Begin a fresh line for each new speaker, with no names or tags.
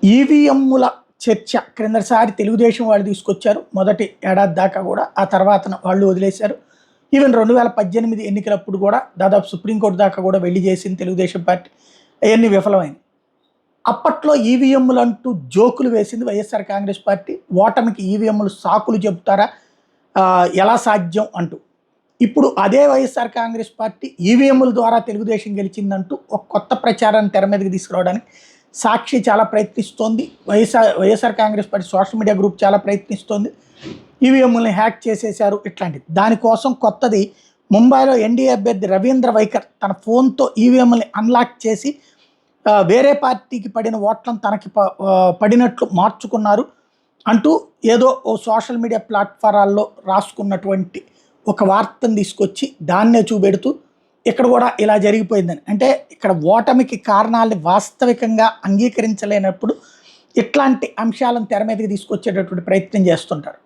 ఈవీఎంల చర్చ క్రిందసారి తెలుగుదేశం వాళ్ళు తీసుకొచ్చారు మొదటి ఏడాది దాకా కూడా. ఆ తర్వాత వాళ్ళు వదిలేశారు. ఈవెన్ 2018 ఎన్నికలప్పుడు కూడా దాదాపు సుప్రీంకోర్టు దాకా కూడా వెళ్ళి చేసింది తెలుగుదేశం పార్టీ. అవన్నీ విఫలమైంది. అప్పట్లో ఈవీఎంలు అంటూ జోకులు వేసింది వైఎస్ఆర్ కాంగ్రెస్ పార్టీ. ఓటమికి ఈవీఎంలు సాకులు చెబుతారా, ఎలా సాధ్యం అంటూ. ఇప్పుడు అదే వైఎస్ఆర్ కాంగ్రెస్ పార్టీ ఈవీఎంల ద్వారా తెలుగుదేశం గెలిచిందంటూ ఒక కొత్త ప్రచారాన్ని తెర మీదకి తీసుకురావడానికి సాక్షి చాలా ప్రయత్నిస్తోంది. YSR Congress party social media group చాలా ప్రయత్నిస్తోంది. ఈవీఎంలని హ్యాక్ చేసేశారు ఇట్లాంటిది. దానికోసం కొత్తది ముంబైలో ఎన్డీఏ అభ్యర్థి రవీంద్ర వైఖర్ తన ఫోన్తో ఈవీఎంలని అన్లాక్ చేసి వేరే పార్టీకి పడిన ఓట్లను తనకి పడినట్లు మార్చుకున్నారు అంటూ ఏదో ఓ సోషల్ మీడియా ప్లాట్ఫారాల్లో రాసుకున్నటువంటి ఒక వార్తను తీసుకొచ్చి దాన్నే చూపెడుతూ ఇక్కడ కూడా ఇలా జరిగిపోయిందని. అంటే ఇక్కడ ఓటమికి కారణాలని వాస్తవికంగా అంగీకరించలేనప్పుడు ఇట్లాంటి అంశాలను తెర మీదకి తీసుకొచ్చేటటువంటి ప్రయత్నం చేస్తుంటారు.